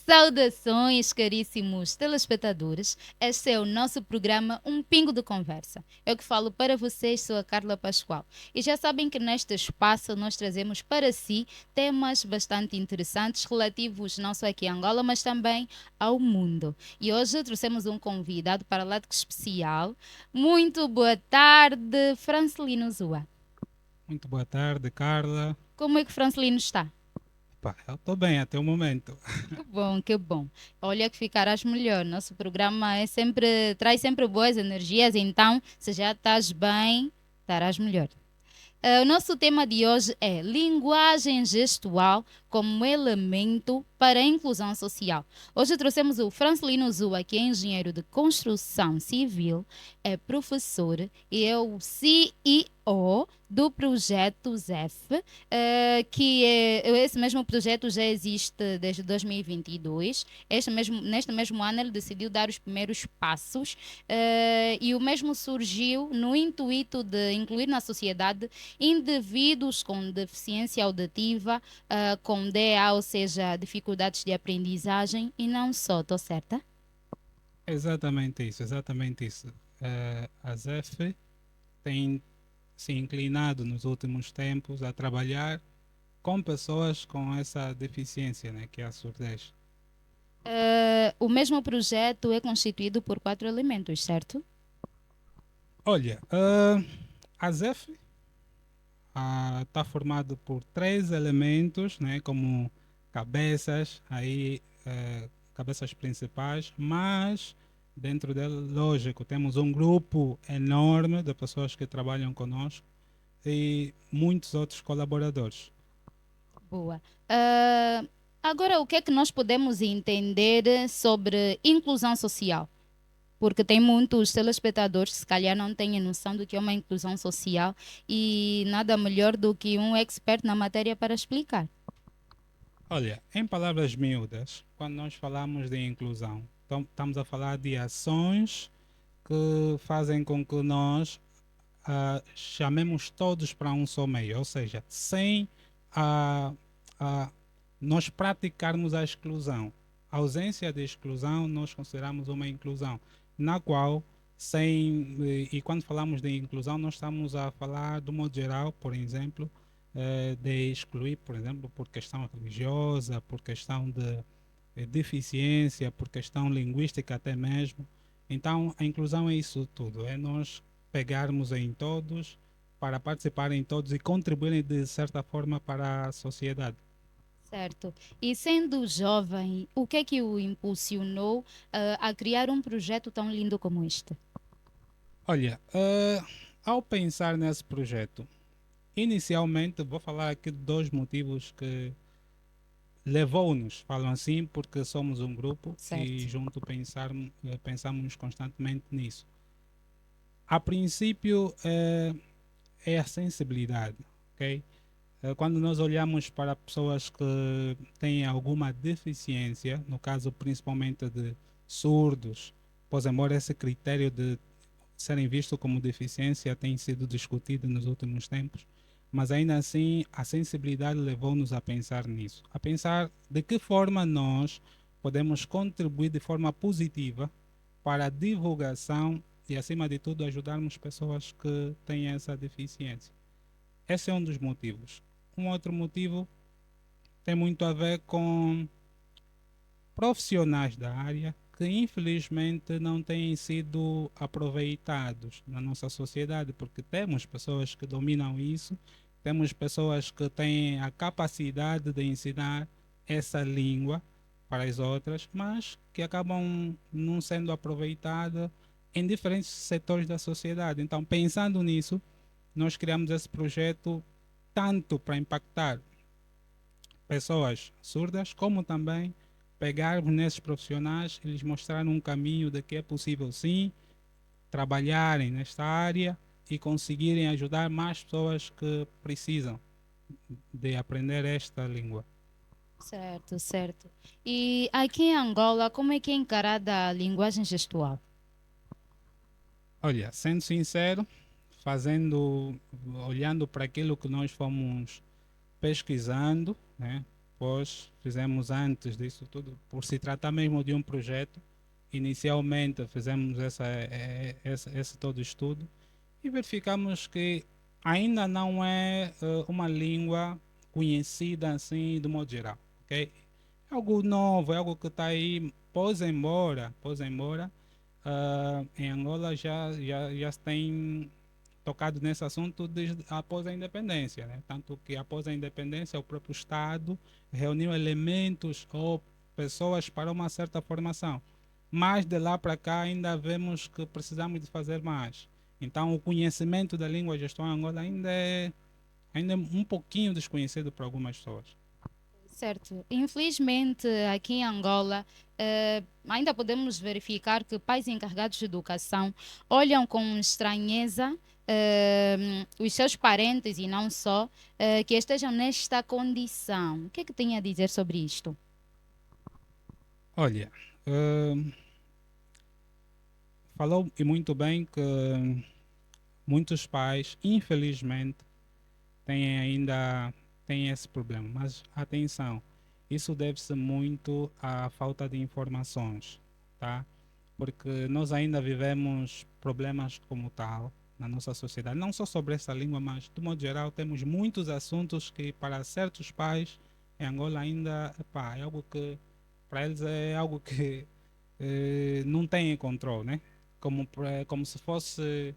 Saudações, caríssimos telespectadores. Este é o nosso programa Um Pingo de Conversa. Eu que falo para vocês, sou a Carla Pascoal. E já sabem que neste espaço nós trazemos para si temas bastante interessantes relativos não só aqui a Angola, mas também ao mundo. E hoje trouxemos um convidado para lá de que especial. Muito boa tarde, Francelino Zua. Muito boa tarde, Carla. Como é que Francelino está? Pá, eu estou bem até o momento. Que bom, que bom. Olha que ficarás melhor. Nosso programa é sempre, traz sempre boas energias, então se já estás bem, estarás melhor. O nosso tema de hoje é linguagem gestual como elemento para a inclusão social. Hoje trouxemos o Francelino Zua, que é engenheiro de construção civil, é professor e é o CEO do projeto ZEF, esse mesmo projeto já existe desde 2022. Neste mesmo ano ele decidiu dar os primeiros passos e o mesmo surgiu no intuito de incluir na sociedade indivíduos com deficiência auditiva, com DA, ou seja, dificuldades de aprendizagem, e não só, estou certa? Exatamente isso, exatamente isso. A ZEF tem se inclinado nos últimos tempos a trabalhar com pessoas com essa deficiência, né, que é a surdez. O mesmo projeto é constituído por quatro elementos, certo? Olha, a ZEF está formado por três elementos, né, como cabeças, cabeças principais, mas dentro dele, lógico, temos um grupo enorme de pessoas que trabalham conosco e muitos outros colaboradores. Boa. Agora, o que é que nós podemos entender sobre inclusão social? Porque tem muitos telespectadores que se calhar não têm noção do que é uma inclusão social e nada melhor do que um expert na matéria para explicar. Olha, em palavras miúdas, quando nós falamos de inclusão, então, estamos a falar de ações que fazem com que nós chamemos todos para um só meio, ou seja, sem a, a, nós praticarmos a exclusão. A ausência de exclusão nós consideramos uma inclusão, na qual, e quando falamos de inclusão, nós estamos a falar, do modo geral, por exemplo, de excluir, por exemplo, por questão religiosa, por questão de deficiência, por questão linguística até mesmo. Então, a inclusão é isso tudo, é nós pegarmos em todos para participarem todos e contribuírem de certa forma para a sociedade. Certo. E sendo jovem, o que é que o impulsionou a criar um projeto tão lindo como este? Olha, ao pensar nesse projeto, inicialmente vou falar aqui de dois motivos que levou-nos, falam assim, porque somos um grupo Certo. e junto pensamos constantemente nisso. A princípio, é a sensibilidade, ok? Quando nós olhamos para pessoas que têm alguma deficiência, no caso principalmente de surdos, pois embora esse critério de serem vistos como deficiência tem sido discutido nos últimos tempos, mas ainda assim a sensibilidade levou-nos a pensar nisso, a pensar de que forma nós podemos contribuir de forma positiva para a divulgação e, acima de tudo, ajudarmos pessoas que têm essa deficiência. Esse é um dos motivos. Um outro motivo tem muito a ver com profissionais da área que infelizmente não têm sido aproveitados na nossa sociedade, porque temos pessoas que dominam isso, temos pessoas que têm a capacidade de ensinar essa língua para as outras, mas que acabam não sendo aproveitadas em diferentes setores da sociedade. Então, pensando nisso, nós criamos esse projeto tanto para impactar pessoas surdas, como também pegarmos nesses profissionais e lhes mostrar um caminho de que é possível sim trabalharem nesta área e conseguirem ajudar mais pessoas que precisam de aprender esta língua. Certo, certo. E aqui em Angola, como é que é encarada a linguagem gestual? Olha, sendo sincero, olhando para aquilo que nós fomos pesquisando, né? depois fizemos antes disso tudo, por se tratar mesmo de um projeto, inicialmente fizemos esse todo estudo e verificamos que ainda não é uma língua conhecida assim de modo geral, ok? É algo novo, é algo que está aí, pois embora, em Angola já se tem tocado nesse assunto desde após a independência, né? Tanto que após a independência o próprio Estado reuniu elementos ou pessoas para uma certa formação. Mas de lá para cá ainda vemos que precisamos de fazer mais. Então o conhecimento da língua gestão em Angola ainda é um pouquinho desconhecido para algumas pessoas. Certo. Infelizmente, aqui em Angola, ainda podemos verificar que pais encarregados de educação olham com estranheza os seus parentes e não só que estejam nesta condição. O que é que tem a dizer sobre isto? Olha, hum, falou e muito bem que muitos pais, infelizmente, têm ainda têm esse problema. Mas atenção, isso deve-se muito à falta de informações, tá? Porque nós ainda vivemos problemas como tal na nossa sociedade, não só sobre essa língua, mas de modo geral temos muitos assuntos que para certos pais em Angola ainda, epá, é algo que para eles é algo que não têm controle, né? Como se fosse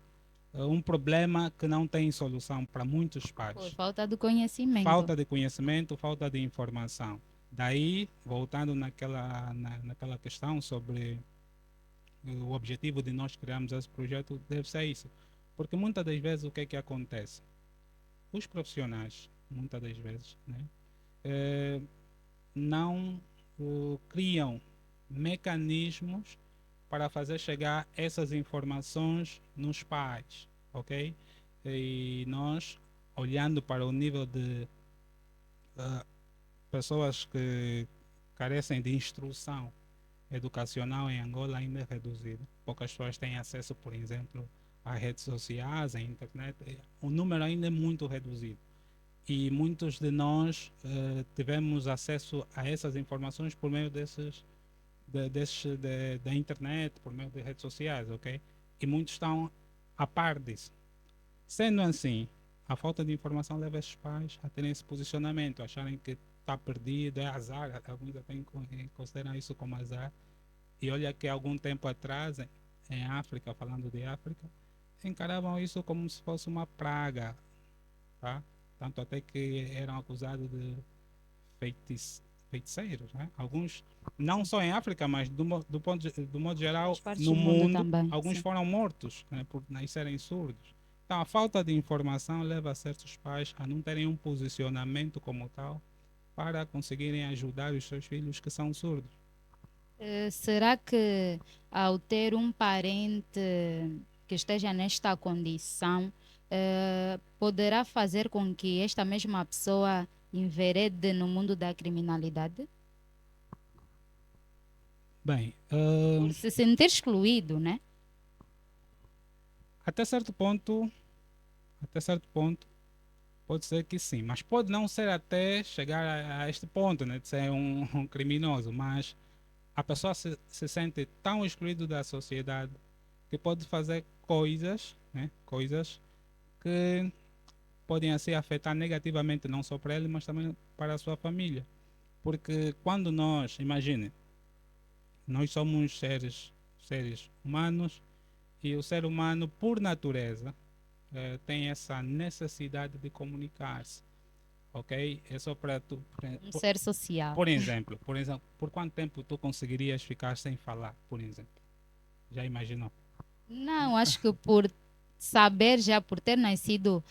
um problema que não tem solução para muitos Por pais. falta de conhecimento. Falta de conhecimento, falta de informação. Daí, voltando naquela questão sobre o objetivo de nós criarmos esse projeto, deve ser isso. Porque muitas das vezes o que é que acontece? Os profissionais, muitas das vezes, né, eh, não criam mecanismos para fazer chegar essas informações nos pais, ok? E nós, olhando para o nível de uh, pessoas que carecem de instrução educacional em Angola ainda é reduzido. Poucas pessoas têm acesso, por exemplo, a redes sociais, à internet. O número ainda é muito reduzido. E muitos de nós tivemos acesso a essas informações por meio da internet, por meio de redes sociais, ok? E muitos estão a par disso. Sendo assim, a falta de informação leva esses pais a terem esse posicionamento, acharem que está perdido, é azar, alguns até consideram isso como azar. E olha que algum tempo atrás, em África, falando de África, encaravam isso como se fosse uma praga, tá? Tanto até que eram acusados de feiticeiros, né? Alguns, não Sim. só em África, mas do modo geral, Outras partes no do mundo mundo, também. alguns Sim. foram mortos, né, por nascerem surdos. Então, a falta de informação leva certos pais a não terem um posicionamento como tal para conseguirem ajudar os seus filhos que são surdos. Será que ao ter um parente que esteja nesta condição, poderá fazer com que esta mesma pessoa enverede no mundo da criminalidade? Bem, Por se sentir excluído, né? até certo ponto, até certo ponto, pode ser que sim, mas pode não ser até chegar a este ponto, né, de ser um criminoso, mas a pessoa se sente tão excluído da sociedade que pode fazer coisas, né, coisas que podem assim afetar negativamente não só para ele, mas também para a sua família. Porque quando nós, imagine, nós somos seres humanos e o ser humano, por natureza, tem essa necessidade de comunicar-se, ok? É só para tu, Um ser social. por exemplo, por quanto tempo tu conseguirias ficar sem falar, por exemplo? Já imaginou? Não, acho que por saber já, por ter nascido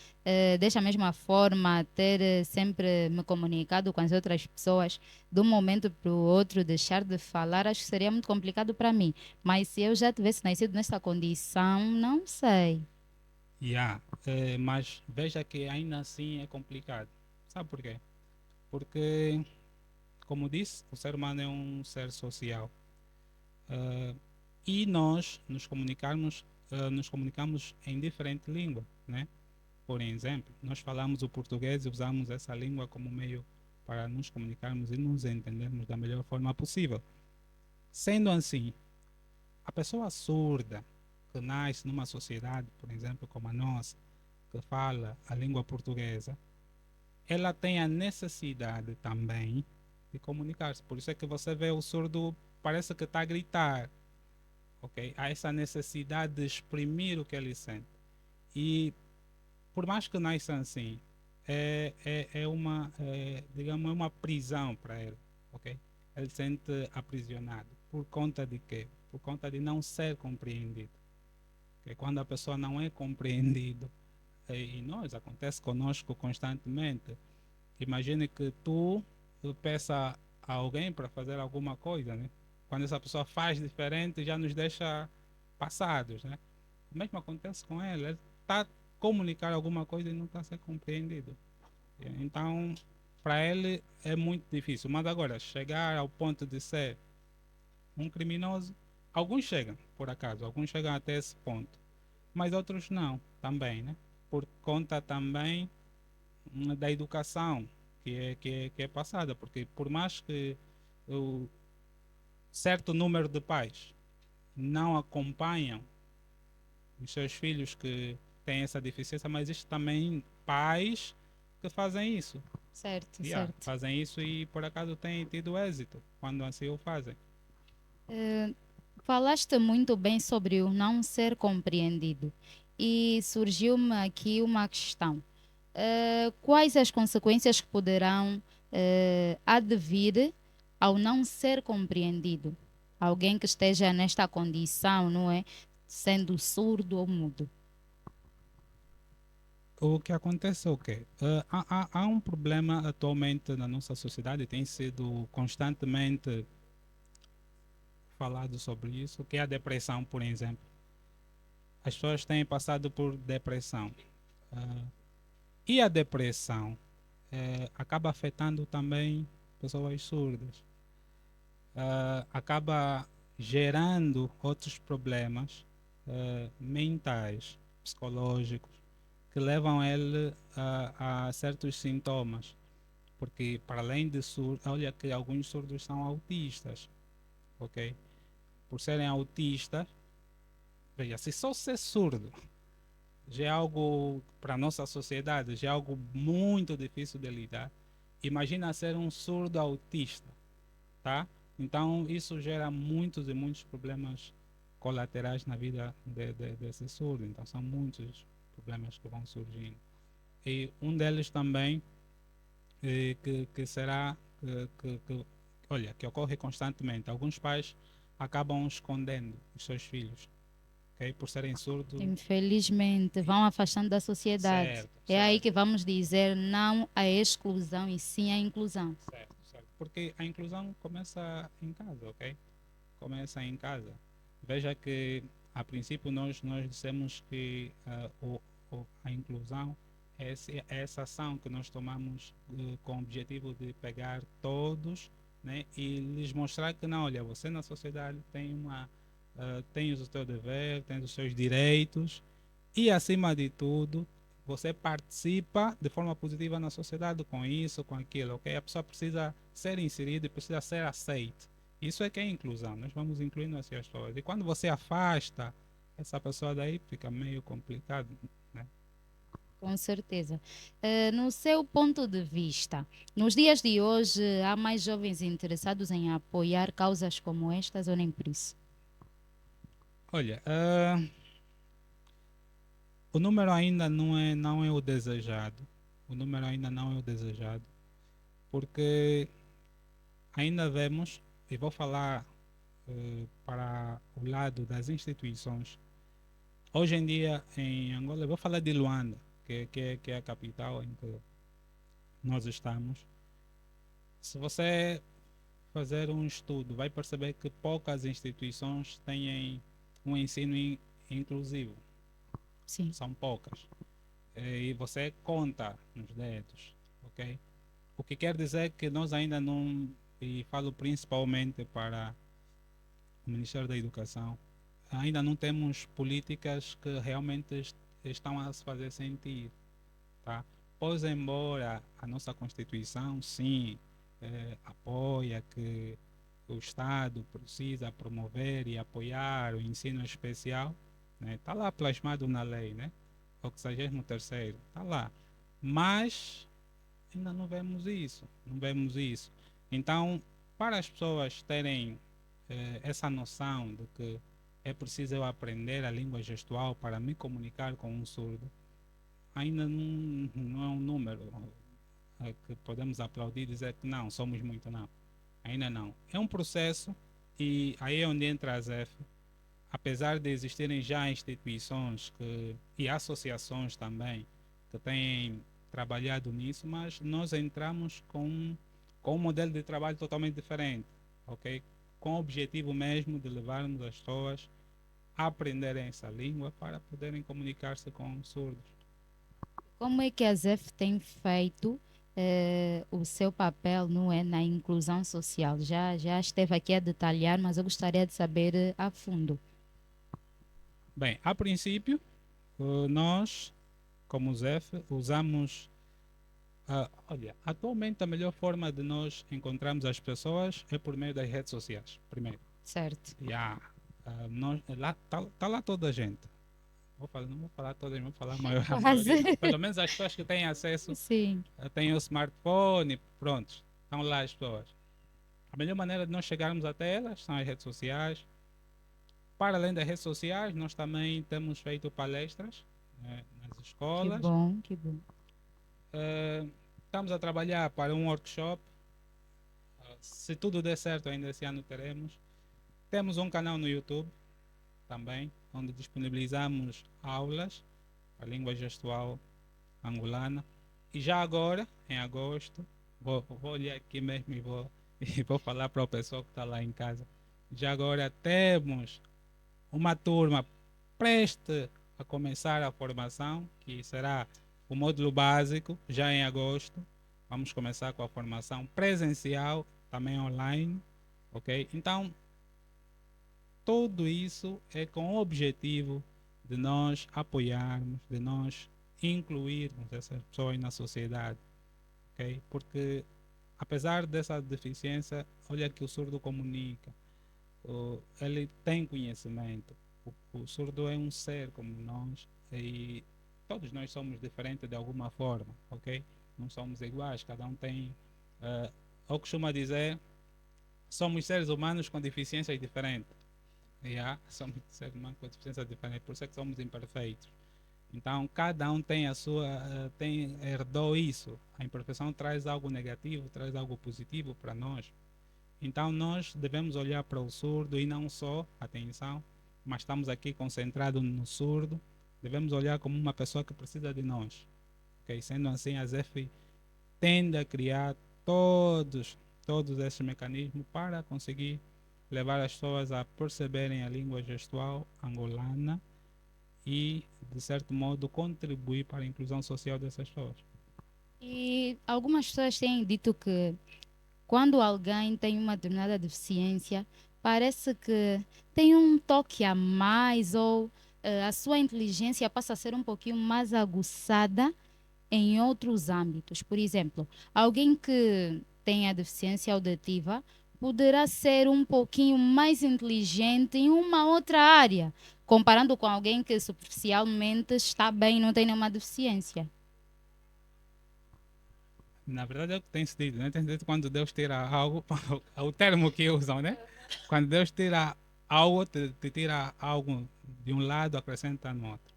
desta mesma forma, ter sempre me comunicado com as outras pessoas, de um momento para o outro, deixar de falar, acho que seria muito complicado para mim. Mas se eu já tivesse nascido nesta condição, não sei. Yeah, mas veja que ainda assim é complicado. Sabe por quê? Porque, como disse, o ser humano é um ser social. eh, e nós nos comunicamos em diferente língua, né? Por exemplo, nós falamos o português e usamos essa língua como meio para nos comunicarmos e nos entendermos da melhor forma possível. Sendo assim, a pessoa surda que nasce numa sociedade, por exemplo, como a nossa, que fala a língua portuguesa, ela tem a necessidade também de comunicar-se. Por isso é que você vê o surdo, parece que está a gritar, ok? Há essa necessidade de exprimir o que ele sente. E por mais que nasça assim, digamos, é uma prisão para ele, ok? Ele se sente aprisionado. Por conta de quê? Por conta de não ser compreendido. Okay? Quando a pessoa não é compreendido, e nós, acontece conosco constantemente. Imagine que tu peça a alguém para fazer alguma coisa, né? Quando essa pessoa faz diferente, já nos deixa passados, né? O mesmo acontece com ele. Ele está a comunicar alguma coisa e não está a ser compreendido. Então, para ele é muito difícil. Mas agora, chegar ao ponto de ser um criminoso, alguns chegam, por acaso, alguns chegam até esse ponto, mas outros não, também, né? Por conta também da educação que é passada, porque por mais que o certo número de pais não acompanham os seus filhos que têm essa deficiência, mas existem também pais que fazem isso. Certo, Yeah, certo. fazem isso e por acaso têm tido êxito quando assim o fazem. Eh, Falaste muito bem sobre o não ser compreendido e surgiu-me aqui uma questão. Quais as consequências que poderão advir ao não ser compreendido? Alguém que esteja nesta condição, não é? Sendo surdo ou mudo. O que acontece é o quê? Há um problema atualmente na nossa sociedade, tem sido constantemente falado sobre isso, que é a depressão, por exemplo. As pessoas têm passado por depressão. Ah, e a depressão acaba afetando também pessoas surdas. Acaba gerando outros problemas mentais, psicológicos, que levam ele a certos sintomas. Porque, para além de surdo, olha que alguns surdos são autistas, ok? Por serem autistas, veja, se só ser surdo já é algo, para a nossa sociedade, já é algo muito difícil de lidar. Imagina ser um surdo autista, tá? Então, isso gera muitos e muitos problemas colaterais na vida desse surdo. Então, são muitos problemas que vão surgindo. E um deles também, que será, olha, que ocorre constantemente. Alguns pais acabam escondendo os seus filhos, ok? Por serem surdos. Infelizmente, vão afastando da sociedade. Certo, É aí que certo. vamos dizer não à exclusão e sim à inclusão. Certo, certo. Porque a inclusão começa em casa, ok? Começa em casa. Veja que, a princípio, nós dissemos que a inclusão é essa ação que nós tomamos com o objetivo de pegar todos, né, e lhes mostrar que, não, olha, você na sociedade tem tens o seu dever, tens os seus direitos e, acima de tudo, você participa de forma positiva na sociedade com isso, com aquilo, ok? A pessoa precisa ser inserida e precisa ser aceita. Isso é que é inclusão. Nós vamos incluindo as pessoas. E quando você afasta essa pessoa daí, fica meio complicado, né? Com certeza. No seu ponto de vista, nos dias de hoje, há mais jovens interessados em apoiar causas como estas ou nem por isso? Olha, o número ainda não é o desejado. O número ainda não é o desejado. Porque ainda vemos, e vou falar para o lado das instituições. Hoje em dia, em Angola, eu vou falar de Luanda, que é a capital em que nós estamos. Se você fazer um estudo, vai perceber que poucas instituições têm um ensino inclusivo. Sim. São poucas. E você conta nos dedos, ok? O que quer dizer que nós ainda não, e falo principalmente para o Ministério da Educação, ainda não temos políticas que realmente estão a se fazer sentir, tá? pois embora a nossa Constituição, sim, apoia que o Estado precisa promover e apoiar o ensino especial, né? Está lá plasmado na lei, né? 83º, está lá. Mas ainda não vemos isso, não vemos isso. Então, para as pessoas terem essa noção de que é preciso eu aprender a língua gestual para me comunicar com um surdo, ainda não é um número que podemos aplaudir e dizer que não, somos muito, não. Ainda não. É um processo e aí é onde entra a ZEF. Apesar de existirem já instituições e associações também que têm trabalhado nisso, mas nós entramos com um modelo de trabalho totalmente diferente, ok? Com o objetivo mesmo de levarmos as pessoas a aprenderem essa língua para poderem comunicar-se com surdos. Como é que a ZEF tem feito o seu papel, não é, na inclusão social? Já esteve aqui a detalhar, mas eu gostaria de saber a fundo. Bem, a princípio, nós, como ZEF, usamos. Olha, atualmente a melhor forma de nós encontrarmos as pessoas é por meio das redes sociais, primeiro. Certo. Yeah. Lá, tá lá toda a gente. Não vou falar todas, vou falar a maior, a Quase. maioria. Pelo menos as pessoas que têm acesso, Sim. têm o smartphone, pronto, estão lá as pessoas. A melhor maneira de nós chegarmos até elas são as redes sociais. Para além das redes sociais, nós também temos feito palestras, né, nas Que escolas. bom, que bom. Estamos a trabalhar para um workshop. Se tudo der certo, ainda esse ano teremos. Temos um canal no YouTube também, onde disponibilizamos aulas para a língua gestual angolana. E já agora, em agosto, vou olhar aqui mesmo e vou falar para o pessoal que está lá em casa. Já agora temos uma turma preste a começar a formação, que será o módulo básico, já em agosto. Vamos começar com a formação presencial, também online, ok? Então, tudo isso é com o objetivo de nós apoiarmos, de nós incluirmos essas pessoas na sociedade, ok? Porque, apesar dessa deficiência, olha que o surdo comunica, ele tem conhecimento. O surdo é um ser como nós e todos nós somos diferentes de alguma forma, ok? Não somos iguais, cada um tem. Eu costumo dizer, somos seres humanos com deficiências diferentes. Yeah, somos seres humanos com deficiências diferentes, por isso é que somos imperfeitos. Então, cada um tem a sua, herdou isso. A imperfeição traz algo negativo, traz algo positivo para nós. Então nós devemos olhar para o surdo e não só, atenção, mas estamos aqui concentrados no surdo, devemos olhar como uma pessoa que precisa de nós. Okay? Sendo assim, a ZEF tende a criar todos esses mecanismos para conseguir levar as pessoas a perceberem a língua gestual angolana e, de certo modo, contribuir para a inclusão social dessas pessoas. E algumas pessoas têm dito que quando alguém tem uma determinada deficiência, parece que tem um toque a mais ou a sua inteligência passa a ser um pouquinho mais aguçada em outros âmbitos. Por exemplo, alguém que tem a deficiência auditiva poderá ser um pouquinho mais inteligente em uma outra área, comparando com alguém que superficialmente está bem e não tem nenhuma deficiência. Na verdade é o que tem sido, né? Tem sido quando Deus tira algo, o termo que usam, né? Quando Deus tira algo, te tira algo de um lado, acrescenta no outro.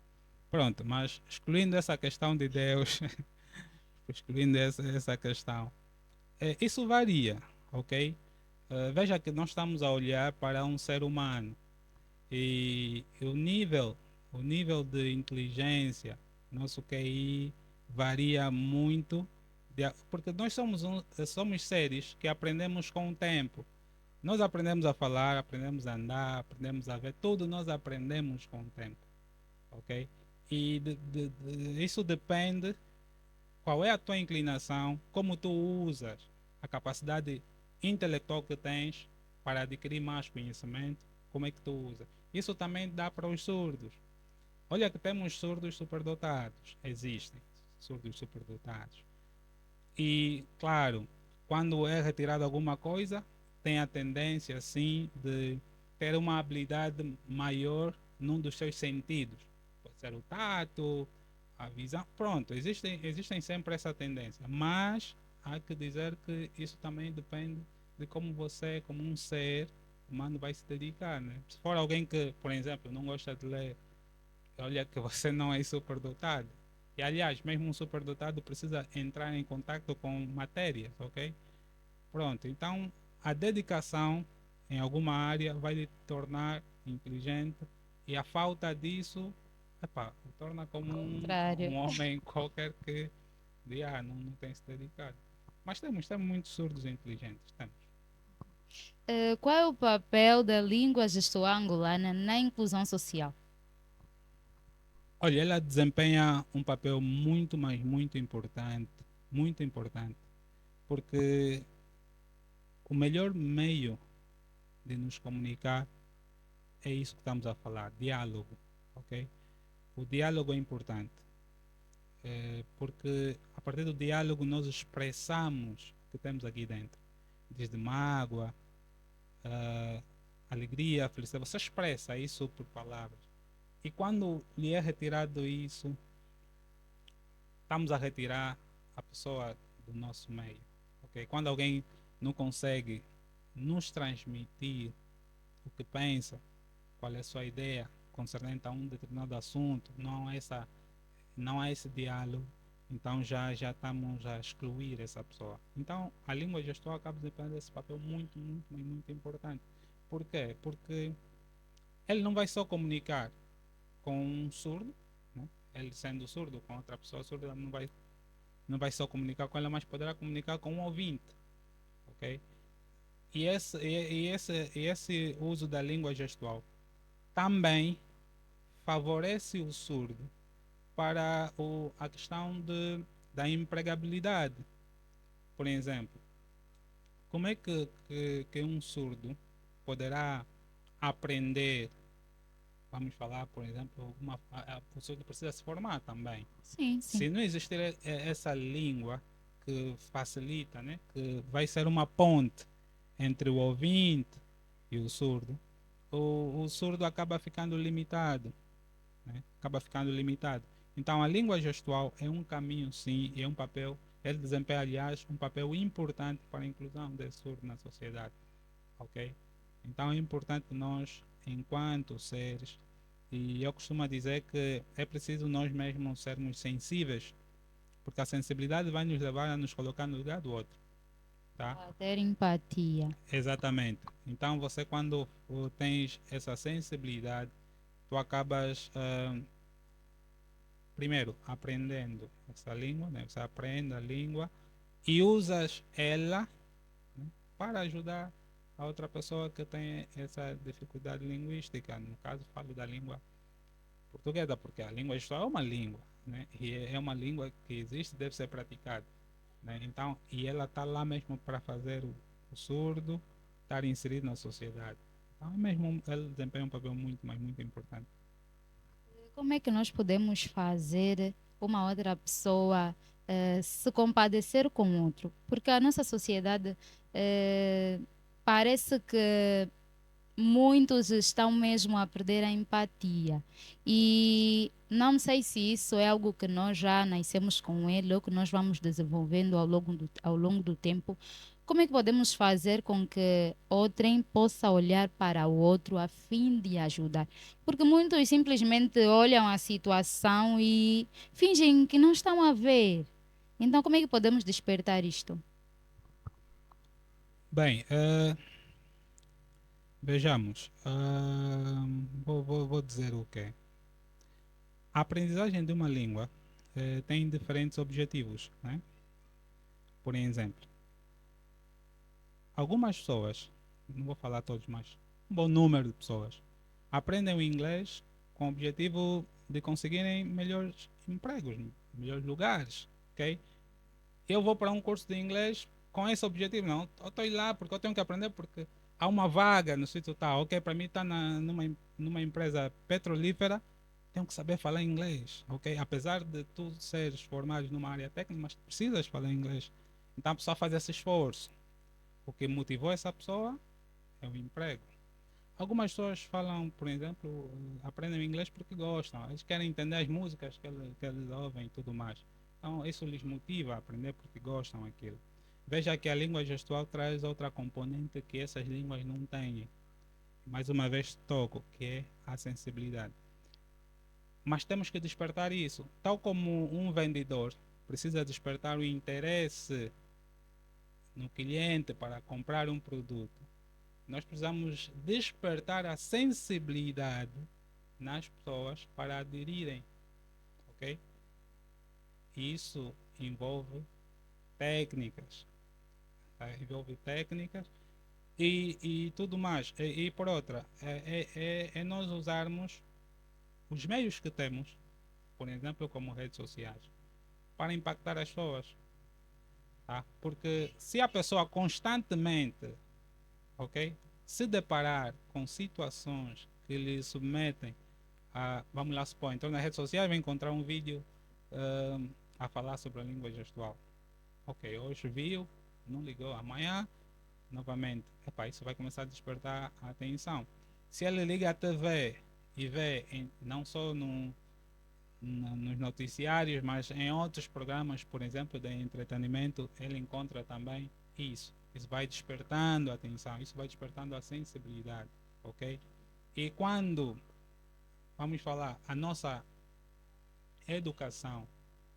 Pronto, mas excluindo essa questão de Deus, excluindo essa questão, isso varia, ok? Veja que nós estamos a olhar para um ser humano e o nível de inteligência, nosso QI varia muito, porque nós somos seres que aprendemos com o tempo. Nós aprendemos a falar, aprendemos a andar, aprendemos a ver, tudo nós aprendemos com o tempo, ok? E isso depende qual é a tua inclinação, como tu usas a capacidade intelectual que tens para adquirir mais conhecimento, como é que tu usas. Isso também dá para os surdos. Olha que temos surdos superdotados, existem. surdos superdotados. E, claro, quando é retirado alguma coisa, tem a tendência, sim, de ter uma habilidade maior num dos seus sentidos. Pode ser o tato, a visão. Pronto, existem sempre essa tendência. Mas há que dizer que isso também depende de como você, como um ser humano, vai se dedicar. Né? Se for alguém que, por exemplo, não gosta de ler, olha que você não é superdotado. E aliás, mesmo um superdotado precisa entrar em contato com matérias, ok? Pronto, então a dedicação em alguma área vai lhe tornar inteligente e a falta disso, epá, o torna como um Contrário. homem qualquer que não tem se dedicado. Mas temos muitos surdos inteligentes, temos. Qual é o papel da língua gestual angolana na inclusão social? Olha, ela desempenha um papel muito, mas muito importante, porque o melhor meio de nos comunicar é isso que estamos a falar, diálogo, ok? O diálogo é importante, porque a partir do diálogo nós expressamos o que temos aqui dentro, desde mágoa, ah, alegria, felicidade, você expressa isso por palavras. E quando lhe é retirado isso, estamos a retirar a pessoa do nosso meio, ok? Quando alguém não consegue nos transmitir o que pensa, qual é a sua ideia concernente a um determinado assunto, não há esse diálogo, então já estamos a excluir essa pessoa. Então a língua gestual acaba desempenhando esse papel muito importante. Por quê? Porque ele não vai só comunicar com um surdo, né? Ele sendo surdo com outra pessoa surda, não vai só comunicar com ela, mas poderá comunicar com um ouvinte, ok? E esse uso da língua gestual também favorece o surdo para a questão da empregabilidade. Por exemplo, como é que um surdo poderá aprender, vamos falar, por exemplo, o surdo precisa se formar também. Sim, sim. Se não existir essa língua que facilita, né, que vai ser uma ponte entre o ouvinte e o surdo, o surdo acaba ficando limitado, né? Acaba ficando limitado. Então, a língua gestual é um caminho, sim, e é um papel, ele desempenha, aliás, um papel importante para a inclusão desse surdo na sociedade, ok? Então, é importante nós, enquanto seres, e eu costumo dizer que é preciso nós mesmos sermos sensíveis, porque a sensibilidade vai nos levar a nos colocar no lugar do outro, tá? A ter empatia. Exatamente. Então, você quando tens essa sensibilidade, tu acabas primeiro aprendendo essa língua, né? Você aprende a língua e usas ela, né, para ajudar a outra pessoa que tem essa dificuldade linguística. No caso, falo da língua portuguesa, porque a língua só é uma língua, né? E é uma língua que existe, deve ser praticada, né? Então, e ela está lá mesmo para fazer o surdo estar inserido na sociedade. Então, é mesmo, ele desempenha um papel muito, mas muito importante. Como é que nós podemos fazer uma outra pessoa se compadecer com outro? Porque a nossa sociedade parece que muitos estão mesmo a perder a empatia. E não sei se isso é algo que nós já nascemos com ele ou que nós vamos desenvolvendo ao longo do tempo. Como é que podemos fazer com que outrem possa olhar para o outro a fim de ajudar? Porque muitos simplesmente olham a situação e fingem que não estão a ver. Então, como é que podemos despertar isto? Bem, vejamos. Vou dizer o quê? A aprendizagem de uma língua tem diferentes objetivos, né? Por exemplo, algumas pessoas, não vou falar todos, mas um bom número de pessoas, aprendem o inglês com o objetivo de conseguirem melhores empregos, melhores lugares, ok? Eu vou para um curso de inglês com esse objetivo, não, eu estou lá porque eu tenho que aprender porque há uma vaga no sítio tal, ok? Para mim está numa empresa petrolífera, tenho que saber falar inglês, ok? Apesar de tu seres formado numa área técnica, mas precisas falar inglês. Então a pessoa faz esse esforço. O que motivou essa pessoa é o emprego. Algumas pessoas falam, por exemplo, aprendem inglês porque gostam. Eles querem entender as músicas que eles ouvem e tudo mais. Então isso lhes motiva a aprender porque gostam daquilo. Veja que a língua gestual traz outra componente que essas línguas não têm. Mais uma vez toco, que é a sensibilidade. Mas temos que despertar isso. Tal como um vendedor precisa despertar o interesse no cliente para comprar um produto, nós precisamos despertar a sensibilidade nas pessoas para aderirem, ok? Isso envolve técnicas, tá? Envolve técnicas e tudo mais. E por outra, é nós usarmos os meios que temos, por exemplo, como redes sociais, para impactar as pessoas, tá? Porque se a pessoa constantemente, ok, se deparar com situações que lhe submetem a, vamos lá supor, então nas redes sociais vai encontrar um vídeo a falar sobre a língua gestual. Ok, hoje viu, não ligou, amanhã novamente. Epá, isso vai começar a despertar a atenção. Se ele liga a TV e vê não só nos noticiários, mas em outros programas, por exemplo, de entretenimento, ele encontra também isso. Isso vai despertando a atenção, isso vai despertando a sensibilidade, ok? E quando, vamos falar, a nossa educação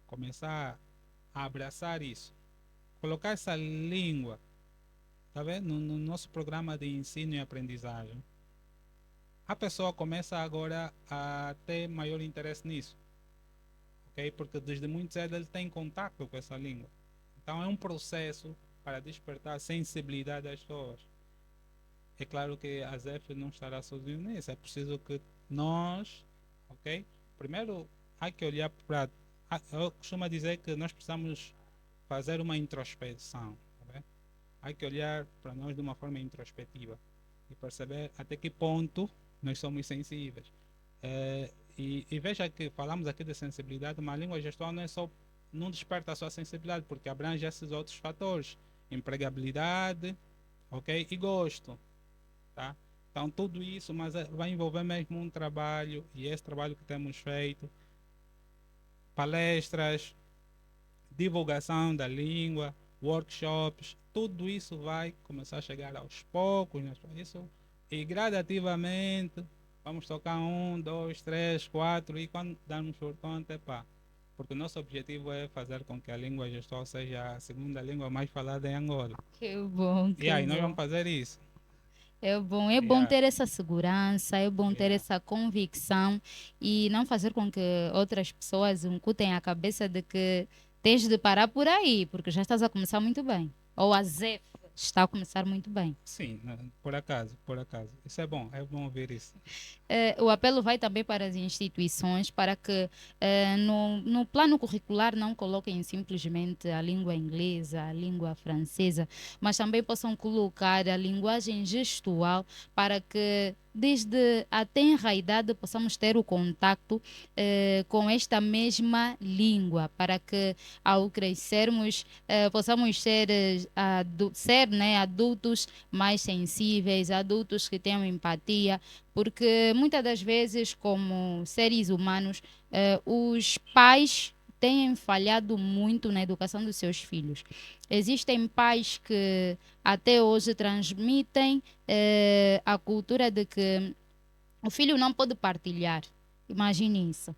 começar a abraçar isso, colocar essa língua, tá vendo? No nosso programa de ensino e aprendizagem, a pessoa começa agora a ter maior interesse nisso, ok? Porque desde muito cedo ele tem contato com essa língua. Então é um processo para despertar a sensibilidade das pessoas. É claro que a ZEF não estará sozinho nisso, é preciso que nós, ok? Primeiro há que olhar para. Eu costumo dizer que nós precisamos fazer uma introspecção, tá vendo? Há que olhar para nós de uma forma introspectiva e perceber até que ponto nós somos sensíveis. E veja que falamos aqui de sensibilidade, mas a língua gestual não é só, não desperta só a sensibilidade, porque abrange esses outros fatores, empregabilidade, ok? E gosto, tá? Então tudo isso, mas vai envolver mesmo um trabalho, e esse trabalho que temos feito, palestras, divulgação da língua, workshops, tudo isso vai começar a chegar aos poucos, né? Isso, e gradativamente vamos tocar um, dois, três, quatro, e quando darmos por conta, pá, porque o nosso objetivo é fazer com que a língua gestual seja a segunda língua mais falada em Angola. Que bom, E que aí, nós vamos bom. fazer isso. É bom Yeah, ter essa segurança, é bom ter yeah. essa convicção e não fazer com que outras pessoas incutem a cabeça de que tens de parar por aí, porque já estás a começar muito bem. Ou a ZEF está a começar muito bem. Sim, né, por acaso, por acaso. Isso é bom ouvir isso. O apelo vai também para as instituições para que no plano curricular não coloquem simplesmente a língua inglesa, a língua francesa, mas também possam colocar a linguagem gestual para que desde a tenra idade possamos ter o contacto com esta mesma língua, para que ao crescermos possamos ser né, adultos mais sensíveis, adultos que tenham empatia, porque muitas das vezes, como seres humanos, os pais têm falhado muito na educação dos seus filhos. Existem pais que até hoje transmitem a cultura de que o filho não pode partilhar. Imagine isso.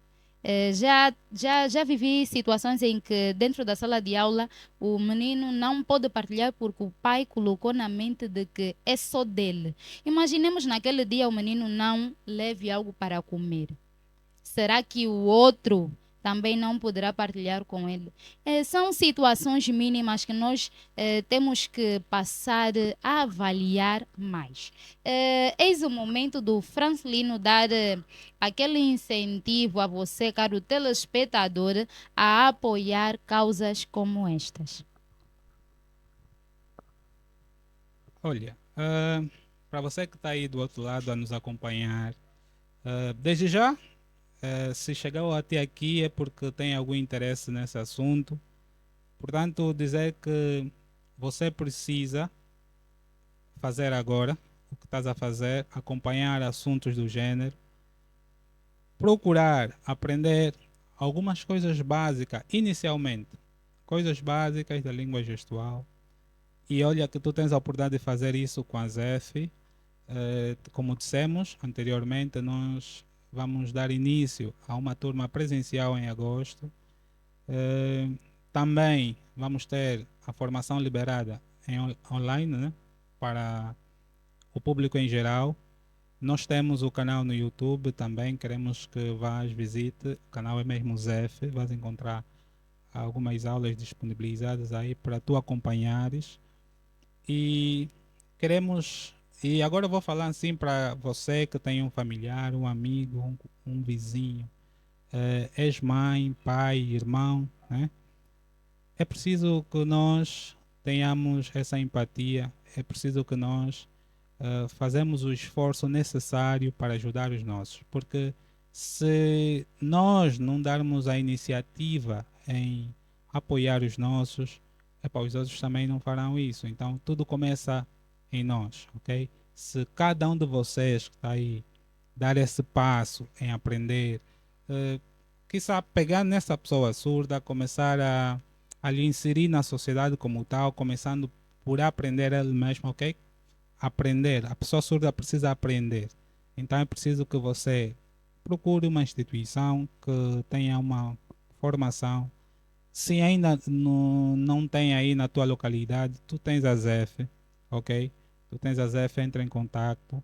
Já vivi situações em que dentro da sala de aula o menino não pode partilhar porque o pai colocou na mente de que é só dele. Imaginemos naquele dia o menino não leve algo para comer. Será que o outro também não poderá partilhar com ele? São situações mínimas que nós temos que passar a avaliar mais. Eis o momento do Francelino dar aquele incentivo a você, caro telespectador, a apoiar causas como estas. Olha, para você que está aí do outro lado a nos acompanhar, desde já, Se chegou até aqui é porque tem algum interesse nesse assunto. Portanto, dizer que você precisa fazer agora o que estás a fazer, acompanhar assuntos do gênero, procurar aprender algumas coisas básicas, inicialmente, coisas básicas da língua gestual. E olha que tu tens a oportunidade de fazer isso com a ZEF. Como dissemos anteriormente, nós vamos dar início a uma turma presencial em agosto. Também vamos ter a formação liberada online, né, para o público em geral. Nós temos o canal no YouTube também, queremos que vás visite. O canal é mesmo ZEF, vais encontrar algumas aulas disponibilizadas aí para tu acompanhares. E queremos, e agora eu vou falar assim para você que tem um familiar, um amigo, um vizinho, és mãe, pai, irmão, né? É preciso que nós tenhamos essa empatia, é preciso que nós fazemos o esforço necessário para ajudar os nossos, porque se nós não darmos a iniciativa em apoiar os nossos, epá, os outros também não farão isso. Então tudo começa em nós, ok? Se cada um de vocês que está aí dar esse passo em aprender, uh, quizá pegar nessa pessoa surda, começar a lhe inserir na sociedade como tal, começando por aprender ele mesmo, ok? Aprender. A pessoa surda precisa aprender. Então é preciso que você procure uma instituição que tenha uma formação. Se ainda não tem aí na tua localidade, tu tens a ZEF, ok? Tu tens a ZEF, entra em contato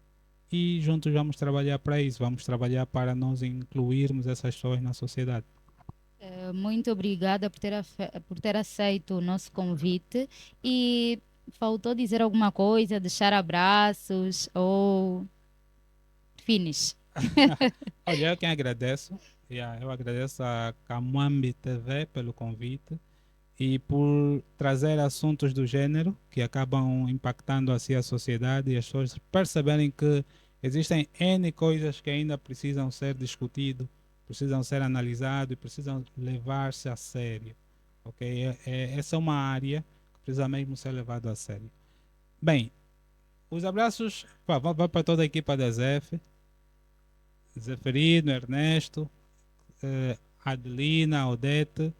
e juntos vamos trabalhar para isso. Vamos trabalhar para nós incluirmos essas pessoas na sociedade. Muito obrigada por ter aceito o nosso convite e faltou dizer alguma coisa, deixar abraços ou finish. Olha, eu quem agradeço. Eu agradeço a Kamwambi TV pelo convite e por trazer assuntos do gênero que acabam impactando assim a sociedade e as pessoas perceberem que existem N coisas que ainda precisam ser discutidas, precisam ser analisadas e precisam levar-se a sério. Ok? Essa é uma área que precisa mesmo ser levada a sério. Bem, os abraços vão para toda a equipa da ZEF, Zeferino, Ernesto, Adelina, Odete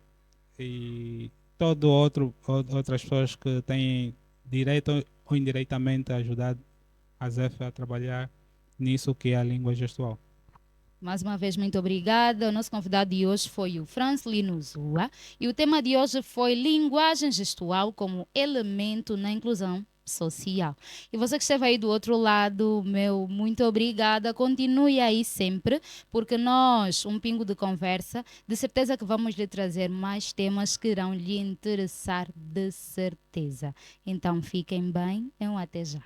e outras pessoas que têm direito ou indiretamente ajudado a ZEF a trabalhar nisso que é a língua gestual. Mais uma vez, muito obrigada. O nosso convidado de hoje foi o Francelino Zua e o tema de hoje foi linguagem gestual como elemento na inclusão social. E você que esteve aí do outro lado, meu muito obrigada. Continue aí sempre, porque nós, um pingo de conversa, de certeza que vamos lhe trazer mais temas que irão lhe interessar de certeza. Então fiquem bem, até já.